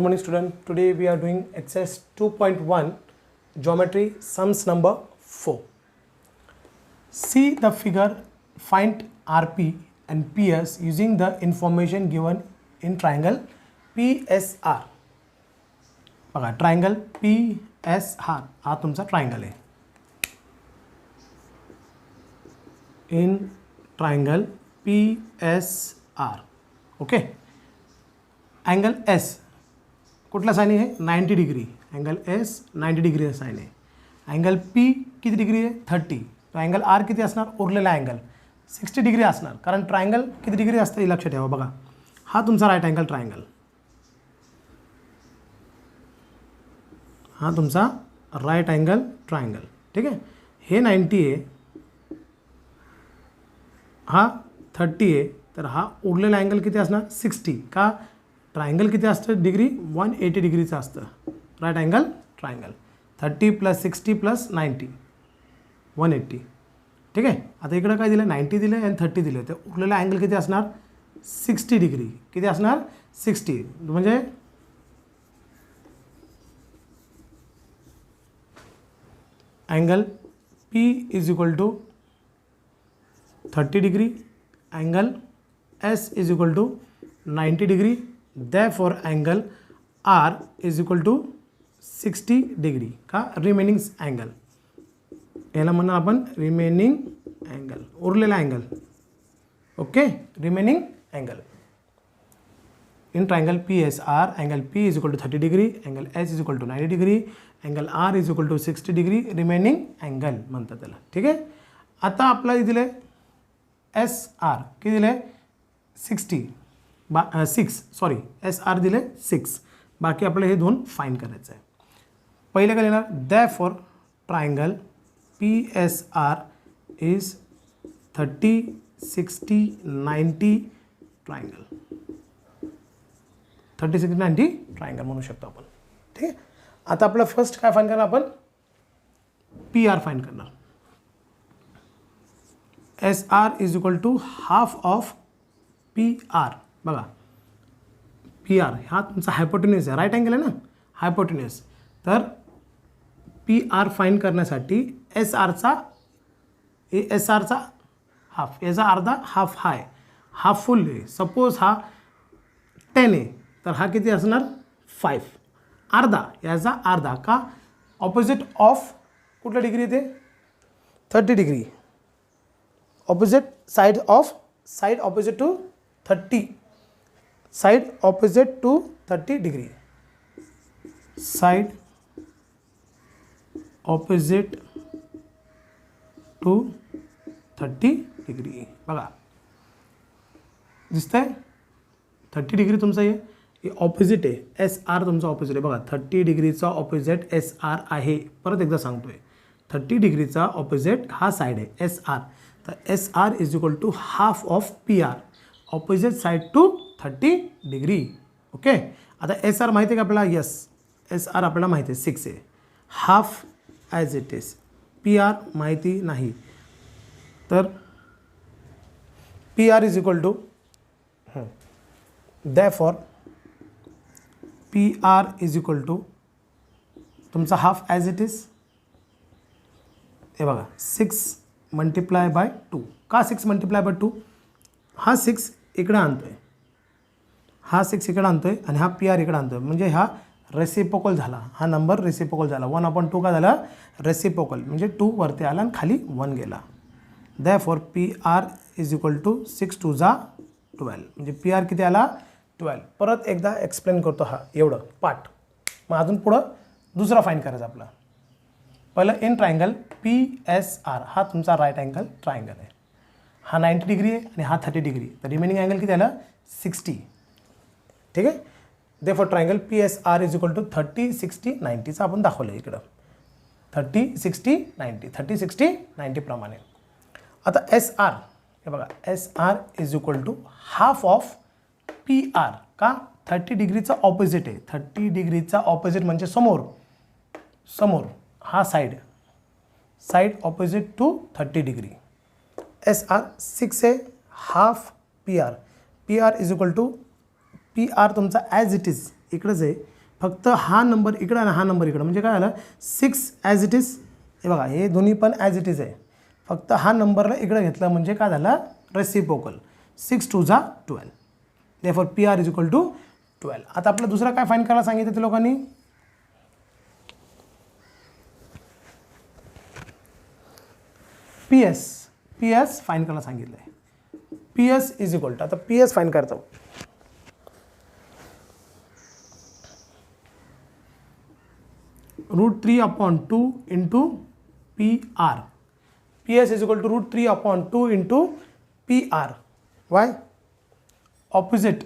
morning student. Today we are doing exercise 2.1 geometry sums number 4. See the figure, find RP and PS using the information given in triangle PSR. बघा triangle PSR हा तुमचा triangle आहे. In triangle PSR. Okay. Angle S कुठला sign आहे 90 degree. Angle S 90 degree sine आहे. Angle P किती degree आहे 30. तो एंगल आर किती असणार उरलेला एंगल 60 डिग्री असणार कारण ट्रायंगल किती डिग्री असतं हे लक्षात ठेवा. बघा हा तुमचा राईट अँगल ट्रायंगल, हा तुमचा राईट अँगल ट्रायंगल. ठीक आहे. हे 90 आहे, हा 30 आहे, तर हा उरलेला अँगल किती असणार 60. का ट्रायंगल किती असतं डिग्री 180 डिग्रीचं असतं राईट अँगल ट्रायंगल. 30 + 60 + 90 180. ठीक आहे. आता इकडं काय दिलं 90 दिलं आणि 30 दिलं, तर उरलेला अँगल किती असणार 60 डिग्री. किती असणार 60. म्हणजे angle P = 30 degree, angle S = 90 degree. Therefore angle R = 60 degree. का रिमेनिंग अँगल याला म्हणणार आपण रिमेनिंग अँगल, उरलेला angle. Okay. Remaining angle in triangle PSR angle P = 30 degree, angle S = 90 degree, angle R = 60 degree remaining angle म्हणतात त्याला. ठीक आहे. आता आपल्याला दिले SR किती दिले 6 सॉरी SR दिले 6. बाकी आपल्याला हे दोन फाइंड करायचं आहे. पहिले काय लिहिणार therefore triangle PSR is 30 60 90 triangle. 30 60 90 triangle म्हणू शकतो आपण. ठीक आहे. आता आपलं फर्स्ट काय फाइंड करणार आपण PR फाइंड करणार. SR = half of PR. बघा PR हा तुमचा हायपोटेन्यूस आहे, राईट अँगल आहे ना हायपोटेन्यूस. तर PR फाइंड करण्यासाठी SRचा हाफ, याचा अर्धा हाफ हा आहे, हाफ फुल आहे. सपोज हा 10 आहे तर हा किती असणार 5. अर्धा याचा अर्धा का ऑपोजिट ऑफ कुठल्या डिग्री ते 30 degree. Opposite side opposite to 30 side opposite to 30 degree. Side opposite to 30 degree. बघा दिसतंय 30 डिग्री तुमचं हे ऑपोजिट आहे. SR तुमचा ऑपोजिट आहे. बघा 30 डिग्रीचा ऑपोजिट SR आहे. परत एकदा सांगतोय 30 डिग्रीचा ऑपोजिट हा साइड आहे SR. तर SR = half of PR, opposite side to 30 degree. Okay. आता SR माहिती आहे का आपल्याला. यस SR आपल्याला माहिती आहे 6 आहे. Half as it is. PR माहिती नाही. तर PR = therefore PR = तुमचा हाफ ॲज इट इज. हे बघा 6 × 2. का 6 × 2. हा 6 इकडे आणतोय, हा 6 इकडे आणतोय आणि हा PR इकडे आणतोय. म्हणजे हा रेसिप्रोकल झाला, हा नंबर रेसिप्रोकल झाला. 1/2 का झाला रेसिप्रोकल, म्हणजे 2 वरती आला आणि खाली 1 गेला. therefore PR = 6 × 2 = 12. म्हणजे PR किती आला 12. परत एकदा एक्सप्लेन करतो हा एवढं पार्ट. मग अजून पुढं दुसरा फाइंड करायचा आपला. पहिलं इन ट्रायंगल PSR हा तुमचा राईट अँगल ट्रायंगल आहे. हा 90 डिग्री आहे आणि हा 30 डिग्री. तर रिमेनिंग अँगल किती आला 60. ठीक आहे. therefore ट्रायंगल PSR = 30 60 90चं आपण दाखवलं आहे इकडं 30 60 90 30 60 90 प्रमाणे. आता SR हे बघा SR = हाफ ऑफ PR. का 30 डिग्रीचा ऑपोजिट आहे. 30 डिग्रीचा ऑपोजिट म्हणजे समोर हा side opposite to 30 degree. SR 6 आहे, हाफ PR. PR = PR तुमचा ॲज इट इज इकडेच आहे. फक्त हा नंबर इकडं आणि हा नंबर इकडं, म्हणजे काय झालं 6 ॲज इट इज. हे बघा हे दोन्ही पण ॲज इट इज आहे, फक्त हा नंबरला इकडं घेतलं म्हणजे काय झालं रेसिप्रोकल. 6 2 जा 12. Therefore P R is equal to 12. आता आपलं दुसरं काय फाईंड करायला सांगितलं ते लोकांनी, पी एस फाईंड करायला सांगितलं आहे. P S is equal to, आता पी एस फाईंड करतो. √3/2 into P R. P S is equal to √3/2 into P R. Why? Opposite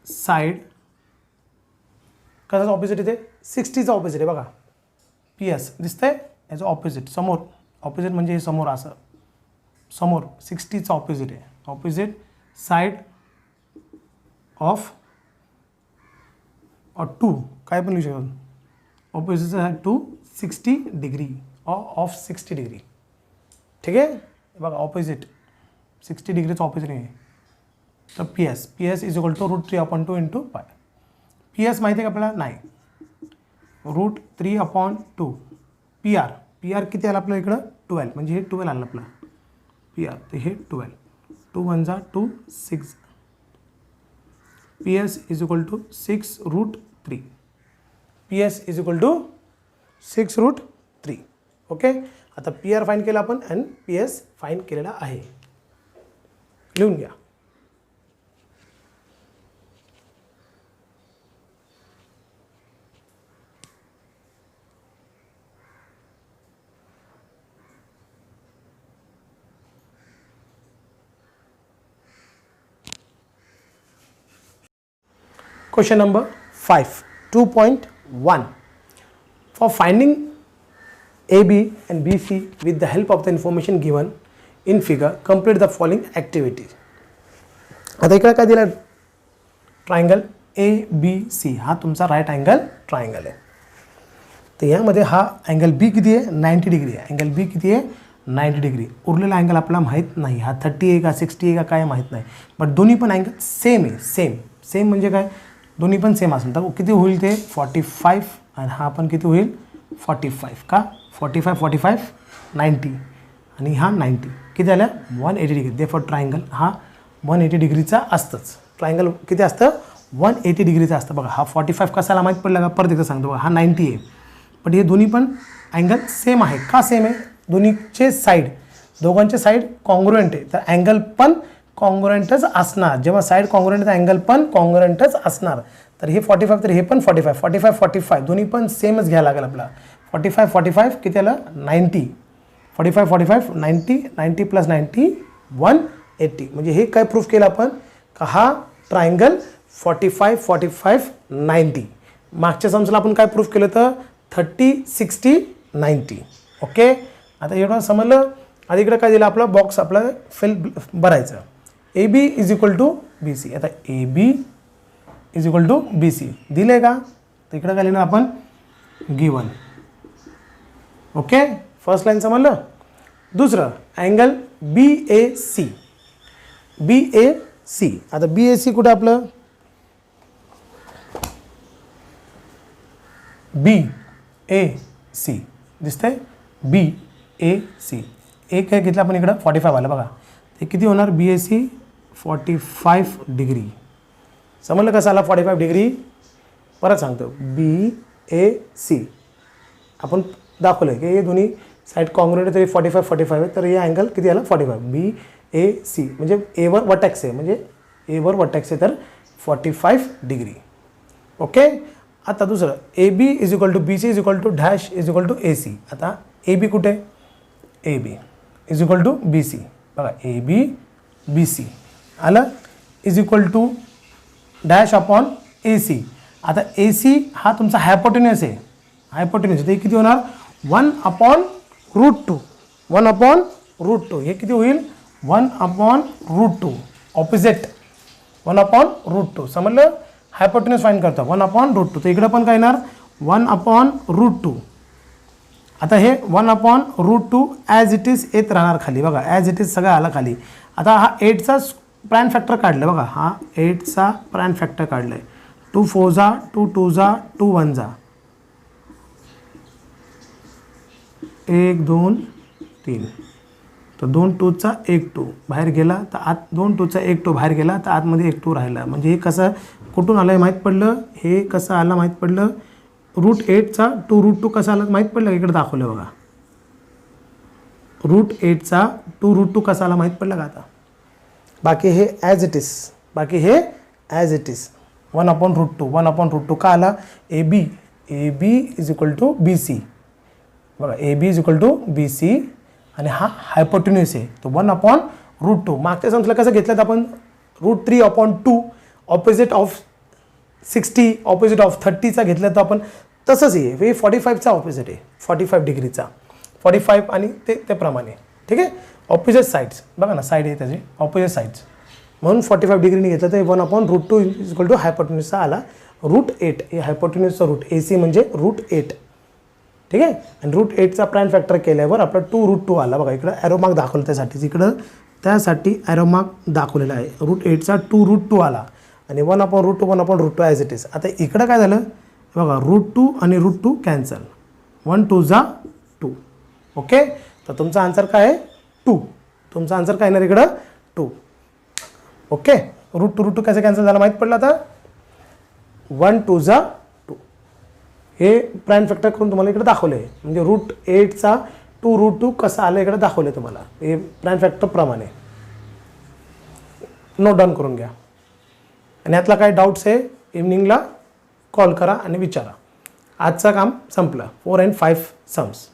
side. कशाचं ऑपोजिट इथे 60चं ऑपोजिट आहे बघा. पी एस दिसतंय याचं ऑपोजिट समोर. ऑपोजिट म्हणजे हे समोर असं समोर 60चं ऑपोजिट आहे. ऑपोजिट साइड ऑफ 2 काय पण लिहू शकतो. Opposite side to 60 degree of 60 degree. ठीक आहे बघा ऑपोजिट 60 डिग्रीचं ऑपोजिट आहे. तर P S is equal to √3/2 into pi. P S माहिती आहे का आपल्याला? नाही. √3/2 पी आर किती आलं आपलं इकडं 12, म्हणजे हे 12 आलं आपलं पी आर. तर हे 12. 2 1 जा 2 6. P S is equal to 6√3. P S is equal to 6√3. Okay. आता पी आर फाईंड केला आपण आणि पी एस फाईंड केलेला आहे. लिहून घ्या. Question number 5, 2.1. For finding AB and BC with the help of the information given in figure, complete the following activities. आता इकडे काय दिलं? ट्रायंगल ABC हा तुमचा राईट अँगल ट्रायंगल आहे. तर यामध्ये हा अँगल बी किती आहे? 90 डिग्री आहे. अँगल बी किती आहे? 90 डिग्री. उरलेला अँगल आपल्याला माहीत नाही, हा 30 आहे का 60 आहे का काय माहीत नाही. बट दोन्ही पण अँगल सेम आहे. सेम म्हणजे काय? दोन्ही पण सेम असेल तर किती होईल ते 45 आणि हा पण किती होईल 45. का 45 90 आणि हा 90 किती झालं 180 डिग्री. देअरफॉर ट्रायंगल हा 180 डिग्रीचा असतंच. ट्रायंगल किती असतं 180 डिग्रीचा असतं. बघा हा 45 कसाला माहीत पडलं का? परत एकदा सांगतो बघा हा 90 आहे, पण हे दोन्ही पण अँगल सेम आहे. का सेम आहे? दोन्हीचे साईड दोघांचे साईड कॉन्ग्रुएंट आहे, तर अँगल पण कॉन्ग्रुएंटच असणार. जेव्हा साईड कॉन्ग्रुएंट तर अँगल पण कॉन्ग्रुएंटच असणार. तर हे 45 तर हे पण 45 दोन्ही पण सेमच घ्यायला लागेल आपला. 45 किती आलं 90. 45 90 प्लस 90 180. म्हणजे हे काय प्रूफ केलं आपण का हा ट्रायंगल 45 90. मागच्या समजला आपण काय प्रूफ केलं तर 30 60 90. ओके. आता एवढं समजलं. आधी इकडे काय दिलं आपला बॉक्स आपला फिल भरायचं. A B is equal to B C. आता A B is equal to B C दिले का? तर इकडं काय लिहिलं आपण गिवन. ओके. फर्स्ट लाईन समजलं. दुसरं अँगल बी ए सी. आता बी ए सी कुठं आपलं बी ए सी दिसतंय बी ए सी. एक काय घेतलं आपण इकडं 45 आलं बघा. ते किती होणार बी ए सी 45 डिग्री. समजलं कसं आला 45 डिग्री? परत सांगतो बी ए सी आपण दाखवलं की हे दोन्ही साईड कॉन्ग्रुएंट तरी 45 आहे, तर हे अँगल किती आलं 45. बी ए सी म्हणजे एवर वर्टेक्स आहे, म्हणजे एवर वर्टेक्स आहे तर 45 डिग्री. ओके. आता दुसरं A B is equal to B C is equal to dash is equal to A C. आता ए बी कुठे? A B is equal to B C. बघा A B B C आलं is equal to dash upon A C. आता A C हा तुमचा हायपोटेन्यूस आहे. हायपोटेन्यूस ते किती होणार 1/√2. 1/√2 हे किती होईल 1/√2. ऑपोजिट 1/√2. समजलं. हायपोटेन्यूस फाईंड करतो 1/√2. तर इकडं पण काय येणार 1/√2. आता हे 1/√2 ॲज इट इज येत राहणार खाली. बघा ॲज इट इज सगळं आला खाली. आता हा 8चा प्राईम फॅक्टर काढलं बघा, हा 8चा प्राईम फॅक्टर काढलं आहे. 2 4 जा 2 2 जा 2 1 जा 1 2 3. तर 2 2चा 1 2 बाहेर गेला, तर आत 2 2चा 1 2 बाहेर गेला, तर आतमध्ये 1 2 राहिला. म्हणजे हे कसं कुठून आलं आहे माहीत पडलं, हे कसं आलं माहीत पडलं. √8चा 2 √2 कसं आलं माहीत पडलं, इकडे दाखवलं बघा. √8चा 2 √2 कसा आला माहीत पडलं का आता. बाकी हे ॲज इट इज, बाकी हे ॲज इट इज 1/√2 1/√2 का आला. A B is equal to B C बघा, A B is equal to B C आणि हा हायपोटेन्यूस आहे तो 1/√2. मागच्या समजलं कसं घेतलं तर आपण √3/2 ऑपोजिट ऑफ 60 ऑपोजिट ऑफ 30चा घेतलं तर आपण तसंच आहे. हे 45चा ऑपोजिट आहे, 45 डिग्रीचा 45 आणि त्याप्रमाणे. ठीक आहे, ऑपोजिट साईड्स बघा ना, साईड आहे त्याचे ऑपोजिट साईड्स, म्हणून 45 डिग्रीने घेतलं तर 1/√2 इज इक्वल टू हायपोटेन्यूसचा आला √8. हे हायपोटेन्यूसचा रूट ए सी म्हणजे √8. ठीक आहे, आणि √8चा प्राईम फॅक्टर केल्यावर आपला 2 √2 आला बघा. इकडं ॲरो मार्क दाखवलं त्यासाठीच, इकडं त्यासाठी ॲरो मार्क दाखवलेला आहे. √8चा 2 √2 आला आणि 1/√2 1/√2 ॲज इट इज. आता इकडं काय झालं बघा, √2 आणि √2 कॅन्सल, 1 2 जा 2. ओके, तर तुमचा आन्सर काय आहे 2. तुमचा आन्सर काय येणार इकडं 2. ओके, √2 कसं कॅन्सल झाला माहीत पडलं आता. 1 2 जा 2 हे प्राईम फॅक्टर करून तुम्हाला इकडे दाखवलं आहे. म्हणजे √8चा 2 √2 कसं आलं इकडे दाखवलं आहे तुम्हाला, हे प्राईम फॅक्टरप्रमाणे. नोट डाऊन करून घ्या. आणि यातला काही डाऊट्स आहे इव्हनिंगला कॉल करा आणि विचारा. आजचं काम संपलं. 4 and 5 सम्स.